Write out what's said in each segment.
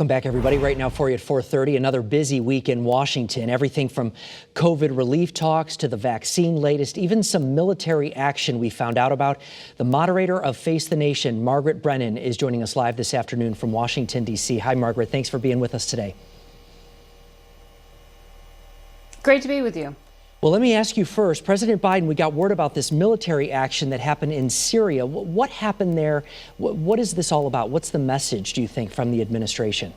Welcome back, everybody. Right now for you at 4:30, another busy week in Washington. Everything from COVID relief talks to the vaccine latest, even some military action we found out about. The moderator of Face the Nation, Margaret Brennan, is joining us live this afternoon from Washington, D.C. Hi, Margaret. Thanks for being with us today. Great to be with you. Well, let me ask you first. President Biden, we got word about this military action that happened in Syria. What happened there? What is this all about? What's the message, do you think, from the administration?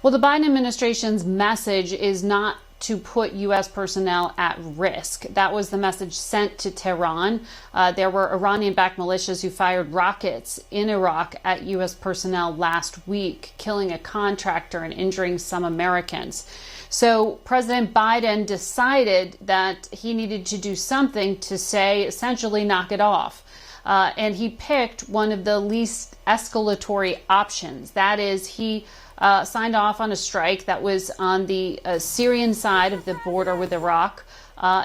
Well, the Biden administration's message is not to put U.S. personnel at risk. That was the message sent to Tehran. There were Iranian-backed militias who fired rockets in Iraq at U.S. personnel last week, killing a contractor and injuring some Americans. So President Biden decided that he needed to do something to say, essentially, knock it off. And he picked one of the least escalatory options. That is, he signed off on a strike that was on the Syrian side of the border with Iraq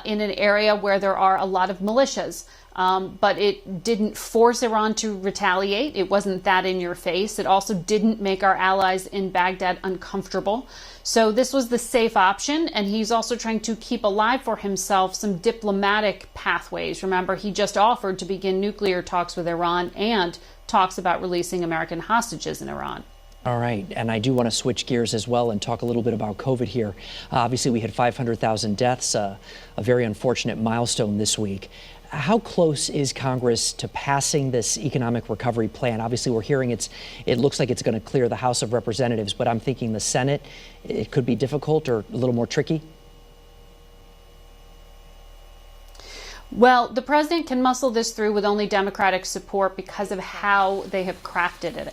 in an area where there are a lot of militias. But it didn't force Iran to retaliate. It wasn't that in your face. It also didn't make our allies in Baghdad uncomfortable. So this was the safe option. And he's also trying to keep alive for himself some diplomatic pathways. Remember, he just offered to begin nuclear talks with Iran and talks about releasing American hostages in Iran. All right. And I do want to switch gears as well and talk a little bit about COVID here. Obviously, we had 500,000 deaths, a very unfortunate milestone this week. How close is Congress to passing this economic recovery plan? Obviously, we're hearing it looks like it's going to clear the House of Representatives, but I'm thinking the Senate, it could be difficult or a little more tricky. Well, the president can muscle this through with only Democratic support because of how they have crafted it.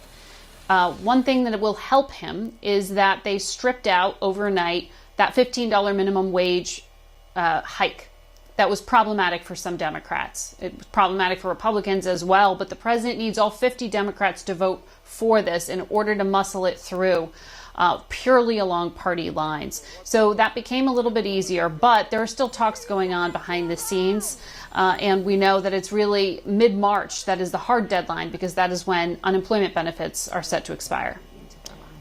One thing that will help him is that they stripped out overnight that $15 minimum wage hike. That was problematic for some Democrats. It was problematic for Republicans as well, but the president needs all 50 Democrats to vote for this in order to muscle it through purely along party lines. So that became a little bit easier, but there are still talks going on behind the scenes. And we know that it's really mid-March that is the hard deadline because that is when unemployment benefits are set to expire.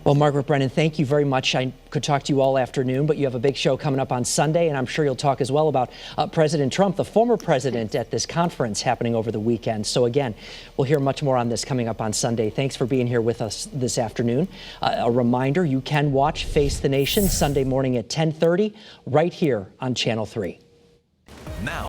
Well, Margaret Brennan, thank you very much. I could talk to you all afternoon, but you have a big show coming up on Sunday, and I'm sure you'll talk as well about President Trump, the former president, at this conference happening over the weekend. So again, we'll hear much more on this coming up on Sunday. Thanks for being here with us this afternoon. A reminder, you can watch Face the Nation Sunday morning at 10:30 right here on Channel 3. Now.